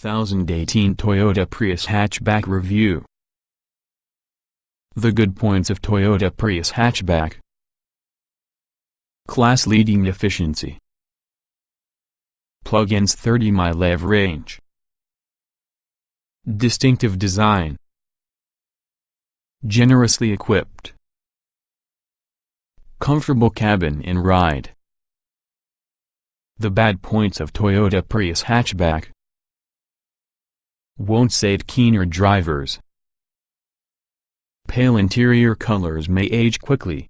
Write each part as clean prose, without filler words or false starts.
2018 Toyota Prius Hatchback Review. The good points of Toyota Prius Hatchback: class-leading efficiency, plug-in's 30-mile EV range, distinctive design, generously equipped, comfortable cabin and ride. The bad points of Toyota Prius Hatchback: won't save keener drivers, pale interior colors may age quickly,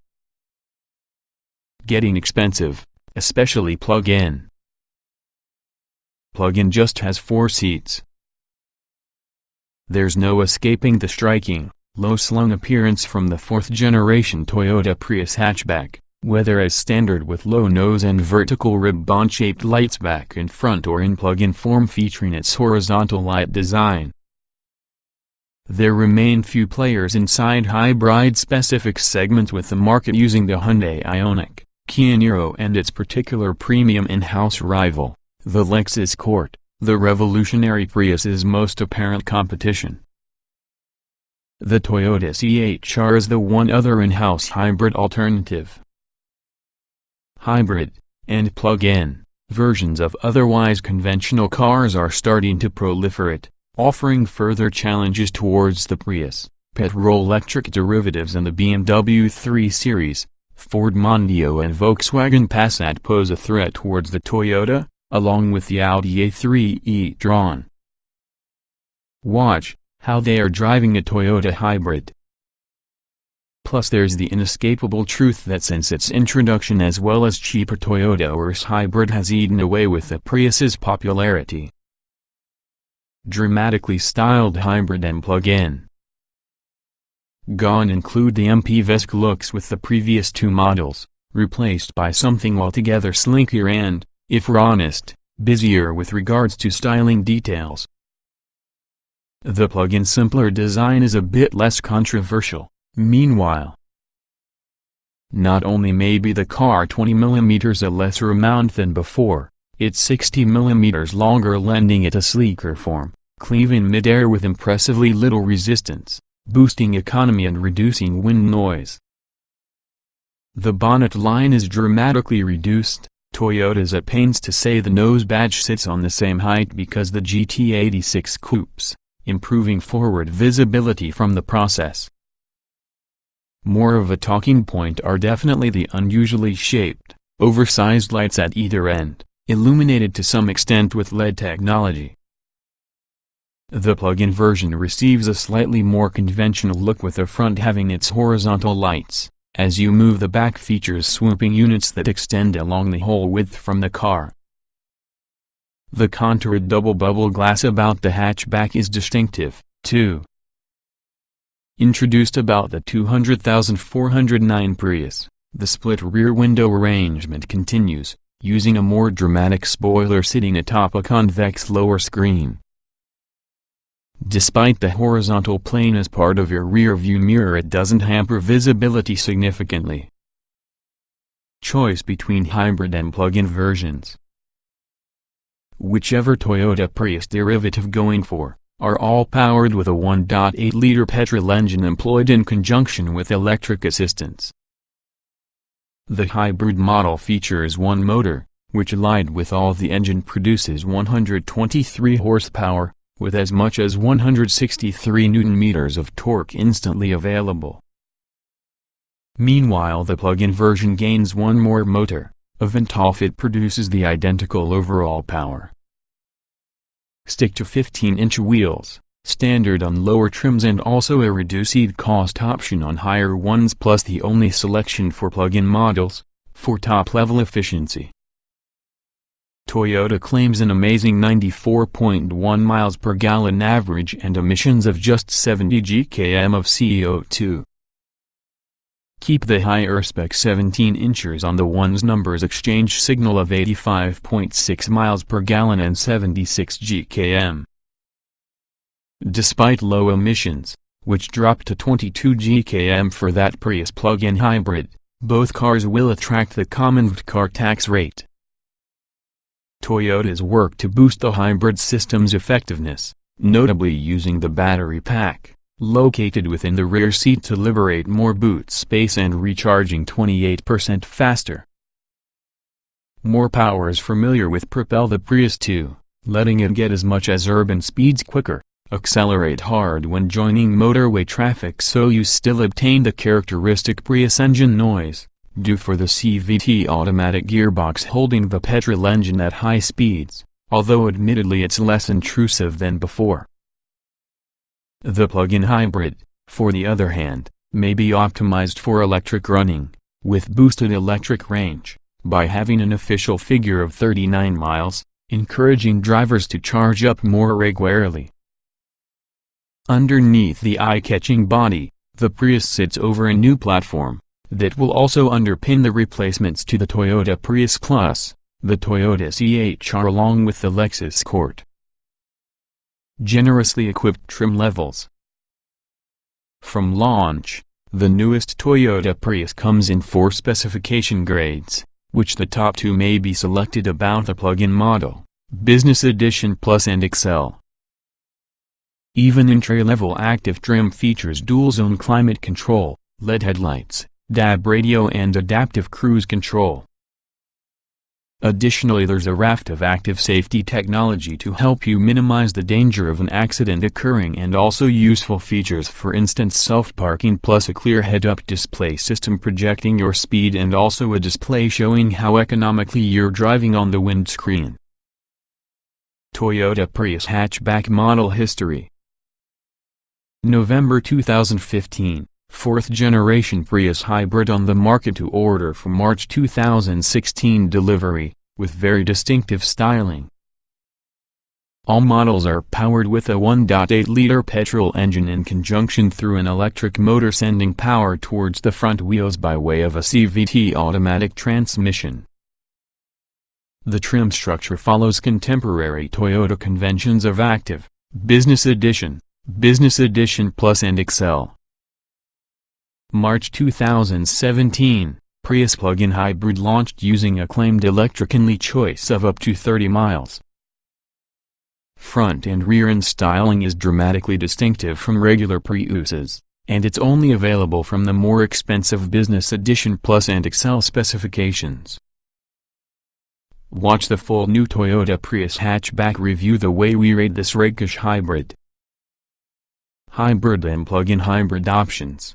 getting expensive, especially plug-in. Plug-in just has 4 seats. There's no escaping the striking, low-slung appearance from the 4th-generation Toyota Prius hatchback, whether as standard with low nose and vertical ribbon-shaped lights back and front or in plug-in form featuring its horizontal light design. There remain few players inside hybrid-specific segment, with the market using the Hyundai Ioniq, Kia Niro and its particular premium in-house rival, the Lexus Court, the revolutionary Prius's most apparent competition. The Toyota CHR is the one other in-house hybrid alternative. Hybrid, and plug-in, versions of otherwise conventional cars are starting to proliferate, offering further challenges towards the Prius, petrol-electric derivatives and the BMW 3 Series. Ford Mondeo and Volkswagen Passat pose a threat towards the Toyota, along with the Audi A3 e-tron. Watch how they are driving a Toyota hybrid. Plus there's the inescapable truth that since its introduction as well as cheaper Toyota Urus hybrid has eaten away with the Prius's popularity. Dramatically styled hybrid and plug-in. Gone include the MPV-esque looks with the previous 2 models, replaced by something altogether slinkier and, if we're honest, busier with regards to styling details. The plug-in simpler design is a bit less controversial. Meanwhile, not only may be the car 20mm a lesser amount than before, it's 60mm longer, lending it a sleeker form, cleaving mid-air with impressively little resistance, boosting economy and reducing wind noise. The bonnet line is dramatically reduced. Toyota's at pains to say the nose badge sits on the same height because the GT86 coupes, improving forward visibility from the process. More of a talking point are definitely the unusually shaped, oversized lights at either end, illuminated to some extent with LED technology. The plug-in version receives a slightly more conventional look, with the front having its horizontal lights. As you move, the back features swooping units that extend along the whole width from the car. The contoured double bubble glass about the hatchback is distinctive, too. Introduced about the 200,409 Prius, the split rear window arrangement continues, using a more dramatic spoiler sitting atop a convex lower screen. Despite the horizontal plane as part of your rear view mirror, it doesn't hamper visibility significantly. Choice between hybrid and plug-in versions. Whichever Toyota Prius derivative going for, are all powered with a 1.8-liter petrol engine employed in conjunction with electric assistance. The hybrid model features one motor, which allied with all the engine produces 123 horsepower, with as much as 163 Nm of torque instantly available. Meanwhile, the plug-in version gains one more motor, a Ventolf. It produces the identical overall power. Stick to 15-inch wheels, standard on lower trims, and also a reduced cost option on higher ones, plus the only selection for plug-in models, for top-level efficiency. Toyota claims an amazing 94.1 miles per gallon average and emissions of just 70 gkm of CO2. Keep the higher spec 17 inches on the one's numbers exchange signal of 85.6 miles per gallon and 76 gkm. Despite low emissions, which dropped to 22 gkm for that Prius plug-in hybrid, both cars will attract the common car tax rate. Toyota's work to boost the hybrid system's effectiveness, notably using the battery pack, located within the rear seat to liberate more boot space and recharging 28% faster. More power is familiar with propel the Prius 2, letting it get as much as urban speeds quicker, accelerate hard when joining motorway traffic so you still obtain the characteristic Prius engine noise, due for the CVT automatic gearbox holding the petrol engine at high speeds, although admittedly it's less intrusive than before. The plug-in hybrid, for the other hand, may be optimized for electric running, with boosted electric range, by having an official figure of 39 miles, encouraging drivers to charge up more regularly. Underneath the eye-catching body, the Prius sits over a new platform, that will also underpin the replacements to the Toyota Prius Plus, the Toyota CHR along with the Lexus Court. Generously equipped trim levels. From launch, the newest Toyota Prius comes in 4 specification grades, which the top 2 may be selected about the plug-in model, Business Edition Plus and Excel. Even entry-level active trim features dual-zone climate control, LED headlights, DAB radio and adaptive cruise control. Additionally, there's a raft of active safety technology to help you minimize the danger of an accident occurring and also useful features, for instance self-parking plus a clear head-up display system projecting your speed and also a display showing how economically you're driving on the windscreen. Toyota Prius hatchback model history. November 2015, 4th generation Prius hybrid on the market to order for March 2016 delivery, with very distinctive styling. All models are powered with a 1.8-liter petrol engine in conjunction through an electric motor sending power towards the front wheels by way of a CVT automatic transmission. The trim structure follows contemporary Toyota conventions of Active, Business Edition Plus and Excel. March 2017, Prius plug-in hybrid launched using a claimed electric-only choice of up to 30 miles. Front and rear end styling is dramatically distinctive from regular Priuses, and it's only available from the more expensive Business Edition Plus and Excel specifications. Watch the full new Toyota Prius hatchback review the way we rate this rakish hybrid. Hybrid and plug-in hybrid options.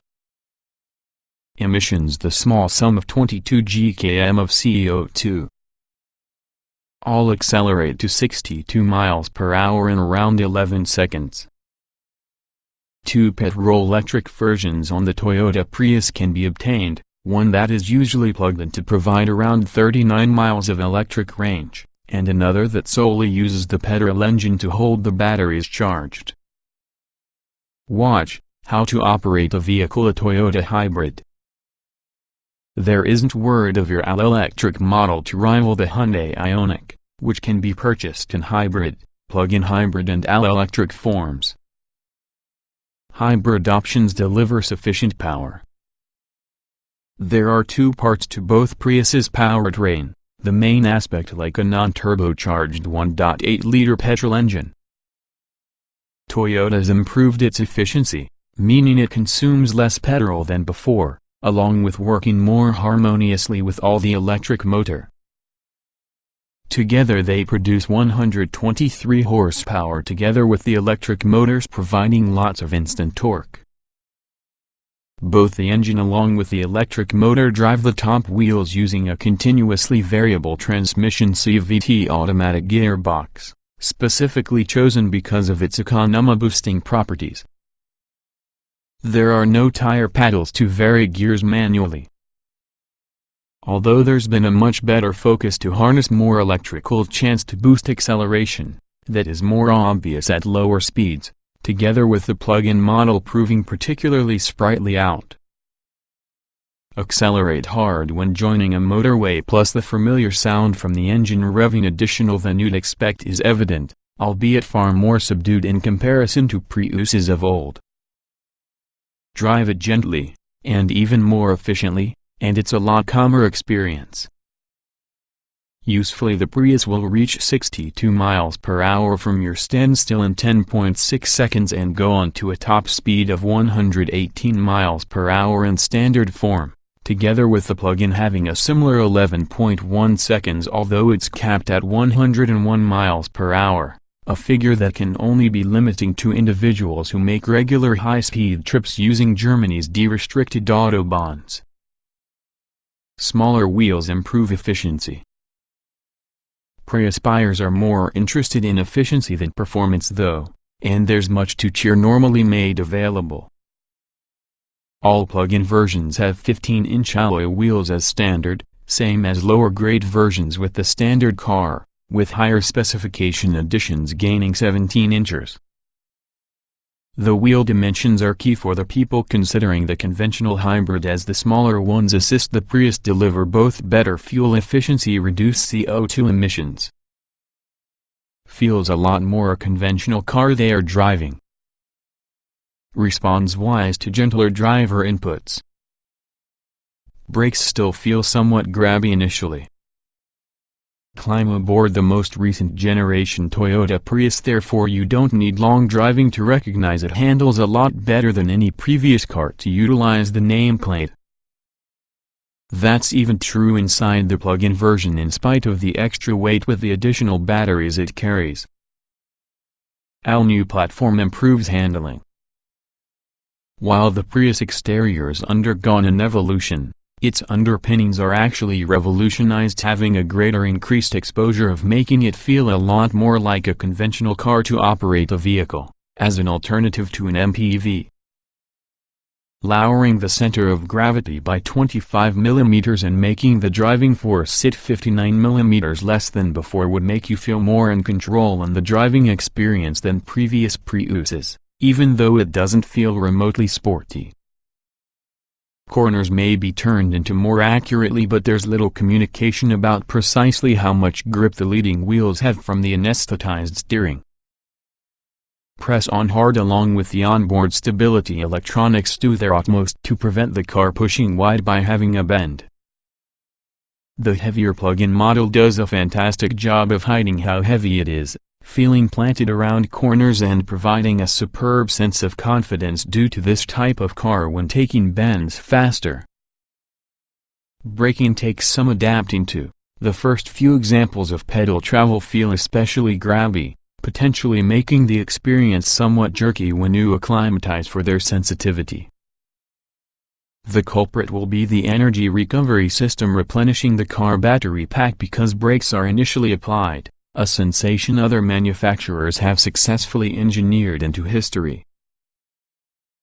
Emissions: the small sum of 22 gkm of CO2. All accelerate to 62 miles per hour in around 11 seconds. 2 petrol-electric versions on the Toyota Prius can be obtained, one that is usually plugged in to provide around 39 miles of electric range, and another that solely uses the petrol engine to hold the batteries charged. Watch how to operate a vehicle: a Toyota hybrid. There isn't word of your all-electric model to rival the Hyundai Ioniq, which can be purchased in hybrid, plug-in hybrid and all-electric forms. Hybrid options deliver sufficient power. There are 2 parts to both Prius's powertrain, the main aspect like a non-turbocharged 1.8-liter petrol engine. Toyota's improved its efficiency, meaning it consumes less petrol than before, along with working more harmoniously with all the electric motor. Together they produce 123 horsepower together with the electric motors providing lots of instant torque. Both the engine along with the electric motor drive the top wheels using a continuously variable transmission CVT automatic gearbox, specifically chosen because of its economy-boosting properties. There are no tire paddles to vary gears manually. Although there's been a much better focus to harness more electrical chance to boost acceleration, that is more obvious at lower speeds, together with the plug-in model proving particularly sprightly out. Accelerate hard when joining a motorway plus the familiar sound from the engine revving additional than you'd expect is evident, albeit far more subdued in comparison to Priuses of old. Drive it gently, and even more efficiently, and it's a lot calmer experience. Usefully, the Prius will reach 62 miles per hour from your standstill in 10.6 seconds and go on to a top speed of 118 miles per hour in standard form, together with the plug-in having a similar 11.1 seconds, although it's capped at 101 miles per hour, a figure that can only be limiting to individuals who make regular high-speed trips using Germany's de-restricted autobahns. Smaller wheels improve efficiency. Prius buyers are more interested in efficiency than performance though, and there's much to cheer normally made available. All plug-in versions have 15-inch alloy wheels as standard, same as lower-grade versions with the standard car, with higher specification additions gaining 17 inches. The wheel dimensions are key for the people considering the conventional hybrid, as the smaller ones assist the Prius deliver both better fuel efficiency and reduce CO2 emissions. Feels a lot more a conventional car they are driving. Responds wise to gentler driver inputs. Brakes still feel somewhat grabby initially. Climb aboard the most recent generation Toyota Prius, therefore you don't need long driving to recognize it handles a lot better than any previous car to utilize the nameplate. That's even true inside the plug-in version in spite of the extra weight with the additional batteries it carries. All new platform improves handling. While the Prius exterior's undergone an evolution, its underpinnings are actually revolutionized, having a greater increased exposure of making it feel a lot more like a conventional car to operate a vehicle, as an alternative to an MPV. Lowering the center of gravity by 25 mm and making the driving force sit 59 mm less than before would make you feel more in control in the driving experience than previous Priuses, even though it doesn't feel remotely sporty. Corners may be turned into more accurately, but there's little communication about precisely how much grip the leading wheels have from the anesthetized steering. Press on hard along with the onboard stability electronics do their utmost to prevent the car pushing wide by having a bend. The heavier plug-in model does a fantastic job of hiding how heavy it is, feeling planted around corners and providing a superb sense of confidence due to this type of car when taking bends faster. Braking takes some adapting to. The first few examples of pedal travel feel especially grabby, potentially making the experience somewhat jerky when you acclimatize for their sensitivity. The culprit will be the energy recovery system replenishing the car battery pack because brakes are initially applied, a sensation other manufacturers have successfully engineered into history.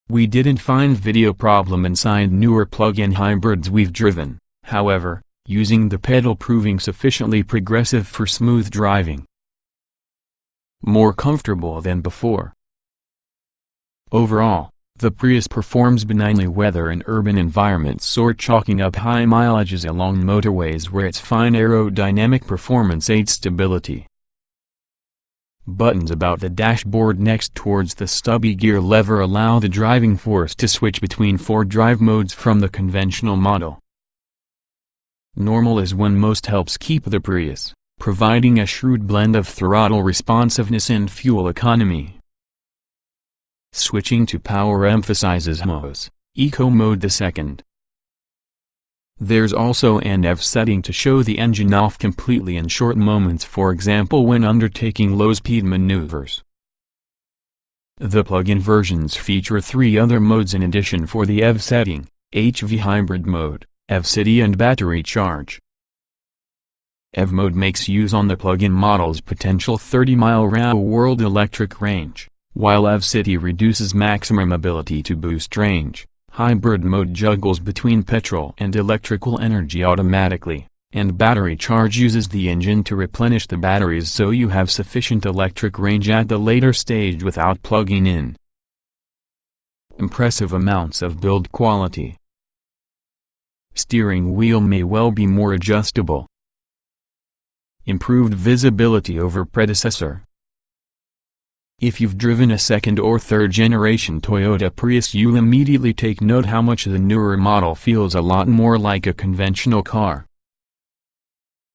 We didn't find video problem inside newer plug-in hybrids we've driven, however, using the pedal proving sufficiently progressive for smooth driving. More comfortable than before. Overall, the Prius performs benignly whether in urban environments or chalking up high mileages along motorways where its fine aerodynamic performance aids stability. Buttons about the dashboard next towards the stubby gear lever allow the driving force to switch between 4 drive modes from the conventional model. Normal is when most helps keep the Prius, providing a shrewd blend of throttle responsiveness and fuel economy. Switching to power emphasizes Prius Eco mode the second. There's also an EV setting to show the engine off completely in short moments, for example when undertaking low-speed maneuvers. The plug-in versions feature 3 other modes in addition for the EV setting: HV hybrid mode, EV City and battery charge. EV mode makes use on the plug-in model's potential 30-mile round-world electric range, while EV City reduces maximum ability to boost range. Hybrid mode juggles between petrol and electrical energy automatically, and battery charge uses the engine to replenish the batteries so you have sufficient electric range at the later stage without plugging in. Impressive amounts of build quality. Steering wheel may well be more adjustable. Improved visibility over predecessor. If you've driven a second or third generation Toyota Prius, you'll immediately take note how much the newer model feels a lot more like a conventional car.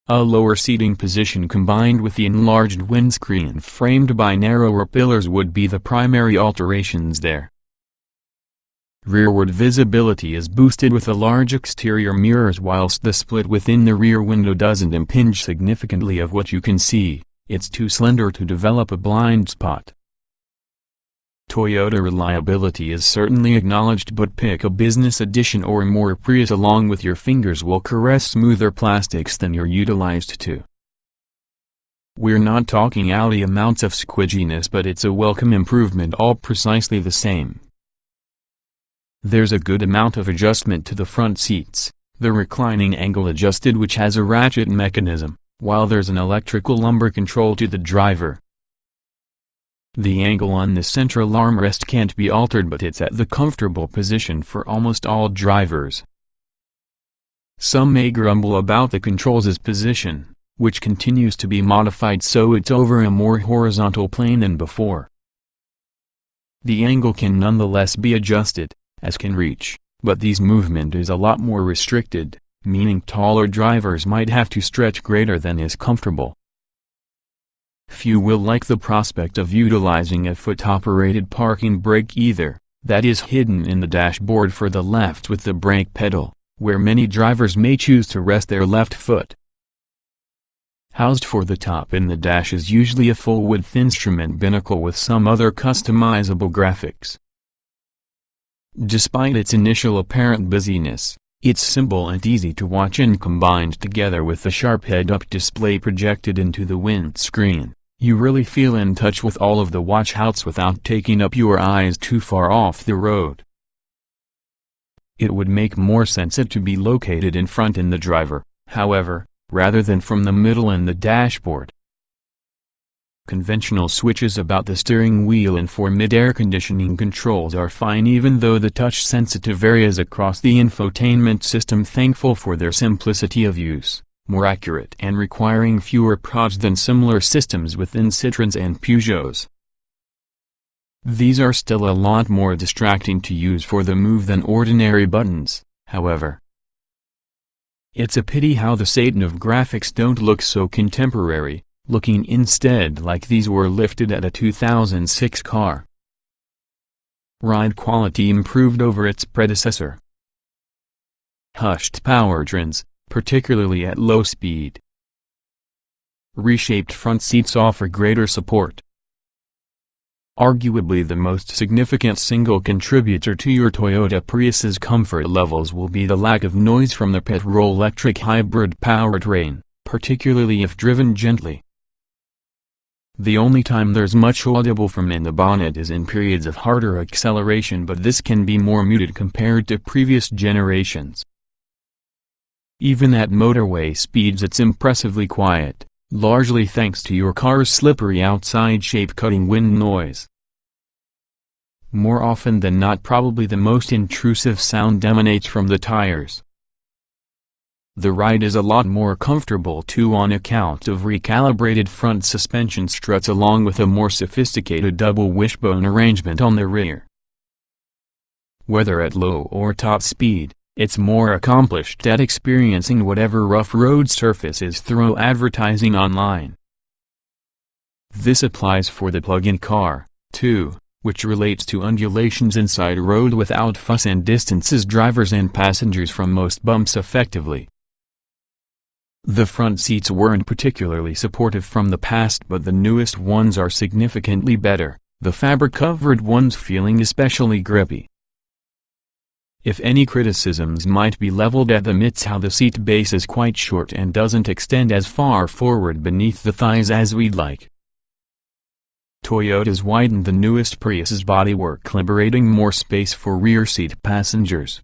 A lower seating position combined with the enlarged windscreen framed by narrower pillars would be the primary alterations there. Rearward visibility is boosted with the large exterior mirrors, whilst the split within the rear window doesn't impinge significantly of what you can see. It's too slender to develop a blind spot. Toyota reliability is certainly acknowledged, but pick a business edition or more Prius along with your fingers will caress smoother plastics than you're utilized to. We're not talking Audi amounts of squidginess, but it's a welcome improvement all precisely the same. There's a good amount of adjustment to the front seats, the reclining angle adjusted which has a ratchet mechanism, while there's an electrical lumbar control to the driver. The angle on the central armrest can't be altered, but it's at the comfortable position for almost all drivers. Some may grumble about the controls' position, which continues to be modified so it's over a more horizontal plane than before. The angle can nonetheless be adjusted, as can reach, but this movement is a lot more restricted, meaning taller drivers might have to stretch greater than is comfortable. Few will like the prospect of utilizing a foot-operated parking brake either, that is hidden in the dashboard for the left with the brake pedal, where many drivers may choose to rest their left foot. Housed for the top in the dash is usually a full-width instrument binnacle with some other customizable graphics. Despite its initial apparent busyness, it's simple and easy to watch, and combined together with the sharp head-up display projected into the windscreen, you really feel in touch with all of the watchouts without taking up your eyes too far off the road. It would make more sense it to be located in front in the driver, however, rather than from the middle in the dashboard. Conventional switches about the steering wheel and for mid-air conditioning controls are fine, even though the touch-sensitive areas across the infotainment system thankful for their simplicity of use, more accurate and requiring fewer prods than similar systems within Citroëns and Peugeots. These are still a lot more distracting to use for the move than ordinary buttons, however. It's a pity how the Satan of graphics don't look so contemporary, looking instead like these were lifted at a 2006 car. Ride quality improved over its predecessor. Hushed powertrains, particularly at low speed. Reshaped front seats offer greater support. Arguably the most significant single contributor to your Toyota Prius's comfort levels will be the lack of noise from the petrol-electric hybrid powertrain, particularly if driven gently. The only time there's much audible from in the bonnet is in periods of harder acceleration, but this can be more muted compared to previous generations. Even at motorway speeds it's impressively quiet, largely thanks to your car's slippery outside shape cutting wind noise. More often than not, probably the most intrusive sound emanates from the tires. The ride is a lot more comfortable too on account of recalibrated front suspension struts along with a more sophisticated double wishbone arrangement on the rear. Whether at low or top speed, it's more accomplished at experiencing whatever rough road surfaces throw advertising online. This applies for the plug-in car, too, which relates to undulations inside a road without fuss and distances drivers and passengers from most bumps effectively. The front seats weren't particularly supportive from the past, but the newest ones are significantly better, the fabric-covered ones feeling especially grippy. If any criticisms might be leveled at them, it's how the seat base is quite short and doesn't extend as far forward beneath the thighs as we'd like. Toyota's widened the newest Prius's bodywork, liberating more space for rear seat passengers.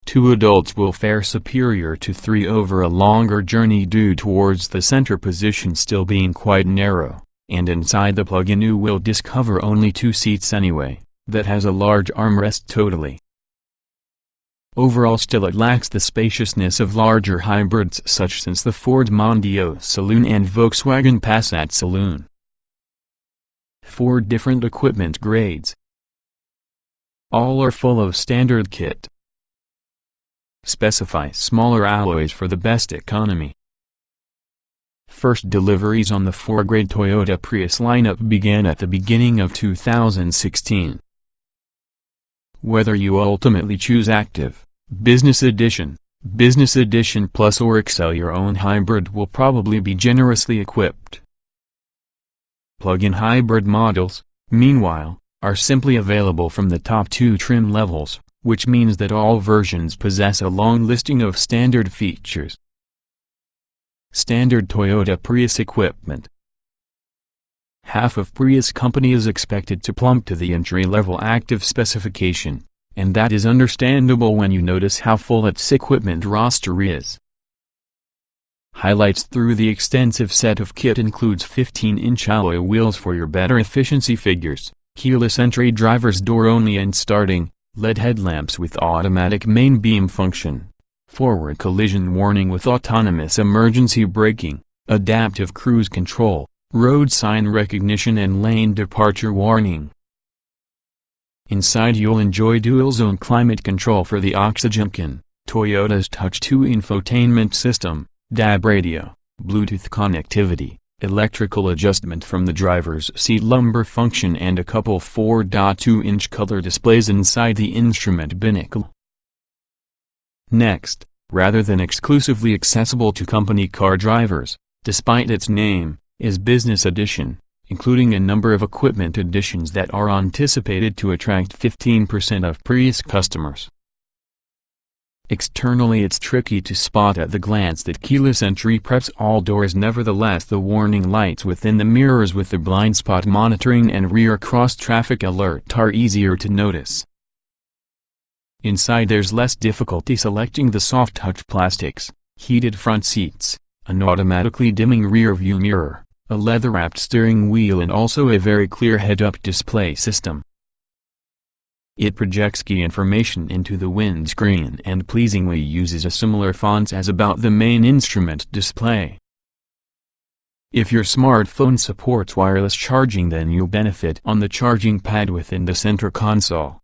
2 adults will fare superior to 3 over a longer journey due towards the center position still being quite narrow, and inside the plug-in you will discover only 2 seats anyway, that has a large armrest totally. Overall still it lacks the spaciousness of larger hybrids such as the Ford Mondeo Saloon and Volkswagen Passat Saloon. 4 different equipment grades. All are full of standard kit. Specify smaller alloys for the best economy. First deliveries on the 4-grade Toyota Prius lineup began at the beginning of 2016. Whether you ultimately choose Active, Business Edition Plus or excel, your own hybrid will probably be generously equipped. Plug-in hybrid models, meanwhile, are simply available from the top 2 trim levels, which means that all versions possess a long listing of standard features. Standard Toyota Prius equipment. Half of Prius company is expected to plump to the entry-level Active specification, and that is understandable when you notice how full its equipment roster is. Highlights through the extensive set of kit includes 15-inch alloy wheels for your better efficiency figures, keyless entry, driver's door only and starting, LED headlamps with automatic main beam function, forward collision warning with autonomous emergency braking, adaptive cruise control, road sign recognition and lane departure warning. Inside you'll enjoy dual-zone climate control for the oxygen can, Toyota's Touch 2 infotainment system, DAB radio, Bluetooth connectivity, electrical adjustment from the driver's seat lumbar function and a couple 4.2-inch color displays inside the instrument binnacle. Next, rather than exclusively accessible to company car drivers, despite its name, is Business Edition, including a number of equipment additions that are anticipated to attract 15% of Prius customers. Externally, it's tricky to spot at the glance that keyless entry preps all doors. Nevertheless, the warning lights within the mirrors with the blind spot monitoring and rear cross-traffic alert are easier to notice. Inside there's less difficulty selecting the soft touch plastics, heated front seats, an automatically dimming rear view mirror, a leather-wrapped steering wheel and also a very clear head-up display system. It projects key information into the windscreen and pleasingly uses a similar font as about the main instrument display. If your smartphone supports wireless charging, then you'll benefit on the charging pad within the center console.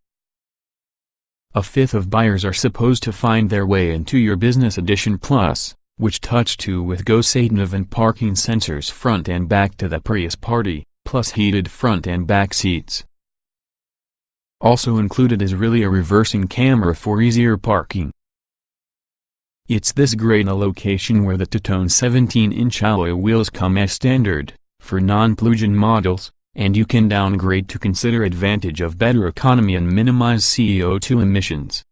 A fifth of buyers are supposed to find their way into your Business Edition Plus, which Touch 2 with Go sedan and parking sensors front and back to the Prius Party, plus heated front and back seats. Also included is really a reversing camera for easier parking. It's this great in a location where the two-tone 17-inch alloy wheels come as standard, for non-plug-in models, and you can downgrade to consider advantage of better economy and minimize CO2 emissions.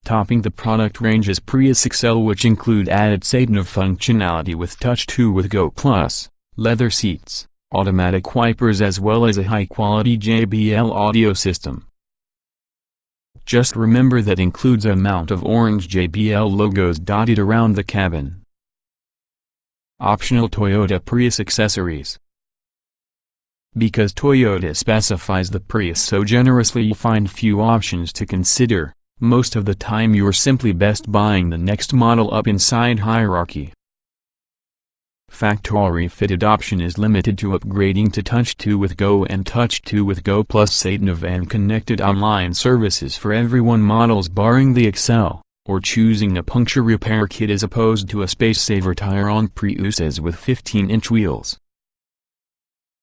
Topping the product range is Prius Excel, which include added sedan functionality with Touch 2 with Go Plus, leather seats, automatic wipers as well as a high-quality JBL audio system. Just remember that includes a mount of orange JBL logos dotted around the cabin. Optional Toyota Prius accessories. Because Toyota specifies the Prius so generously, you find few options to consider. Most of the time you're simply best buying the next model up inside hierarchy. Factory-fitted option is limited to upgrading to Touch 2 with Go and Touch 2 with Go Plus sedan and connected online services for everyone models barring the Excel, or choosing a puncture repair kit as opposed to a space-saver tire on Priuses with 15-inch wheels.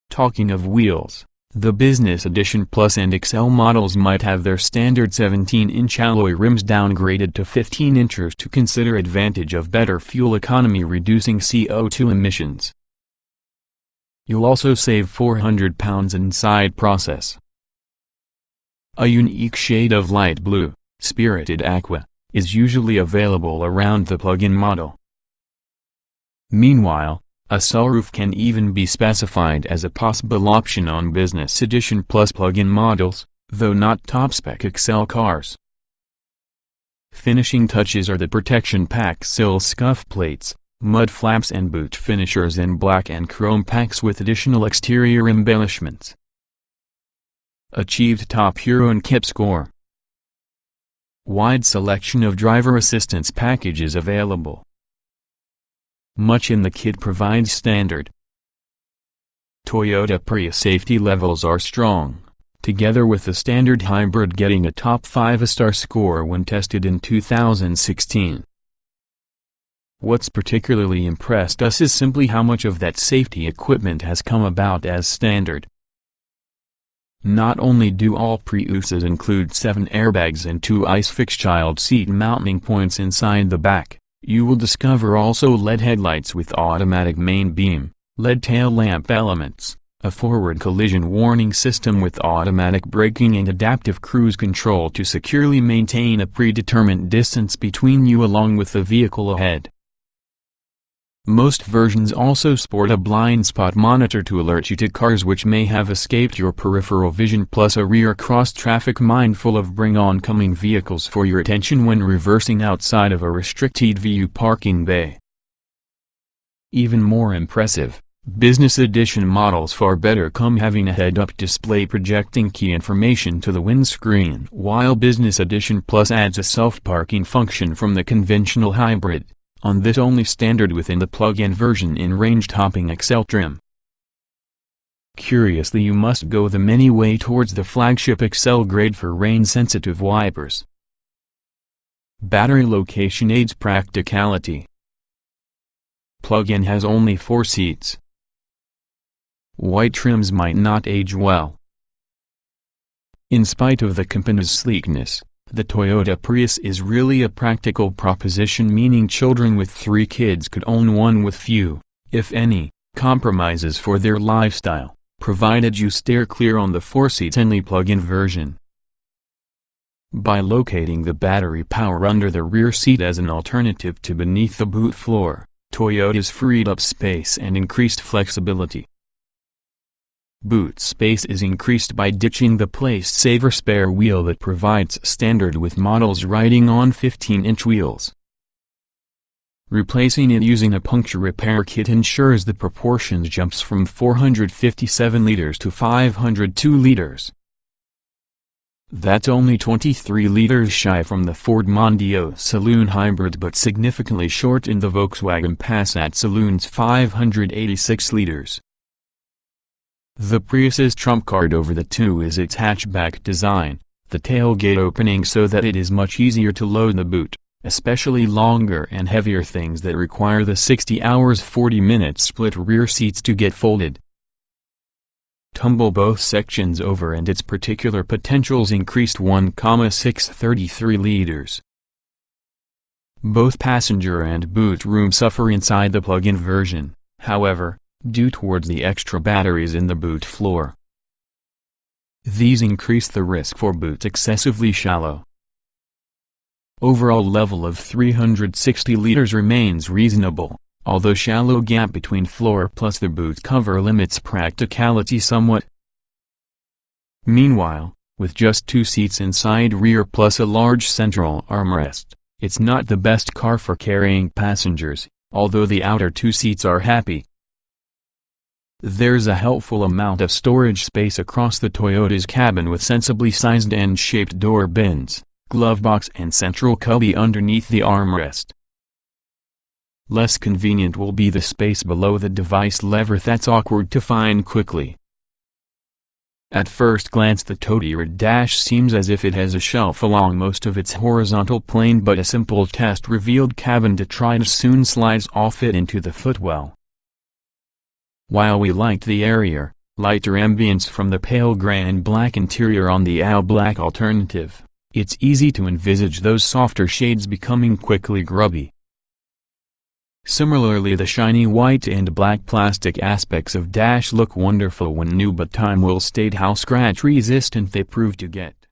Talking of wheels, the Business Edition Plus and Excel models might have their standard 17-inch alloy rims downgraded to 15 inches to consider advantage of better fuel economy, reducing CO2 emissions. You'll also save 400 pounds inside process. A unique shade of light blue, spirited aqua, is usually available around the plug-in model. Meanwhile, a sunroof can even be specified as a possible option on Business Edition Plus plug-in models, though not top-spec Excel cars. Finishing touches are the protection pack sill scuff plates, mud flaps and boot finishers in black and chrome packs with additional exterior embellishments. Achieved top Hero NCAP score. Wide selection of driver assistance packages available. Much in the kit provides standard. Toyota Prius safety levels are strong, together with the standard hybrid getting a top 5-star score when tested in 2016. What's particularly impressed us is simply how much of that safety equipment has come about as standard. Not only do all Priuses include 7 airbags and 2 ISOFIX child seat mounting points inside the back, you will discover also LED headlights with automatic main beam, LED tail lamp elements, a forward collision warning system with automatic braking and adaptive cruise control to securely maintain a predetermined distance between you along with the vehicle ahead. Most versions also sport a blind spot monitor to alert you to cars which may have escaped your peripheral vision, plus a rear cross-traffic mindful of bring oncoming vehicles for your attention when reversing outside of a restricted view parking bay. Even more impressive, Business Edition models far better come having a head-up display projecting key information to the windscreen, while Business Edition Plus adds a self-parking function from the conventional hybrid. On this only standard within the plug-in version in range-topping XL trim. Curiously, you must go the many way towards the flagship XL grade for rain-sensitive wipers. Battery location aids practicality. Plug-in has only 4 seats. White trims might not age well. In spite of the company's sleekness, the Toyota Prius is really a practical proposition, meaning children with 3 kids could own one with few, if any, compromises for their lifestyle, provided you steer clear on the 4-seat-only plug-in version. By locating the battery power under the rear seat as an alternative to beneath the boot floor, Toyota's freed up space and increased flexibility. Boot space is increased by ditching the place-saver spare wheel that provides standard with models riding on 15-inch wheels. Replacing it using a puncture repair kit ensures the proportions jumps from 457 liters to 502 liters. That's only 23 liters shy from the Ford Mondeo Saloon Hybrid, but significantly short in the Volkswagen Passat Saloon's 586 liters. The Prius's trump card over the two is its hatchback design, the tailgate opening so that it is much easier to load the boot, especially longer and heavier things that require the 60 hours 40 minutes split rear seats to get folded. Tumble both sections over and its particular potentials increased 1,633 liters. Both passenger and boot room suffer inside the plug-in version, however, due towards the extra batteries in the boot floor. These increase the risk for boots excessively shallow. Overall level of 360 liters remains reasonable, although shallow gap between floor plus the boot cover limits practicality somewhat. Meanwhile, with just 2 seats inside rear plus a large central armrest, it's not the best car for carrying passengers, although the outer 2 seats are happy. There's a helpful amount of storage space across the Toyota's cabin with sensibly sized and shaped door bins, glove box and central cubby underneath the armrest. Less convenient will be the space below the device lever that's awkward to find quickly. At first glance the Toyota dash seems as if it has a shelf along most of its horizontal plane, but a simple test revealed cabin detritus soon slides off it into the footwell. While we liked the airier, lighter ambience from the pale gray and black interior on the all-black alternative, it's easy to envisage those softer shades becoming quickly grubby. Similarly, the shiny white and black plastic aspects of dash look wonderful when new, but time will state how scratch resistant they prove to get.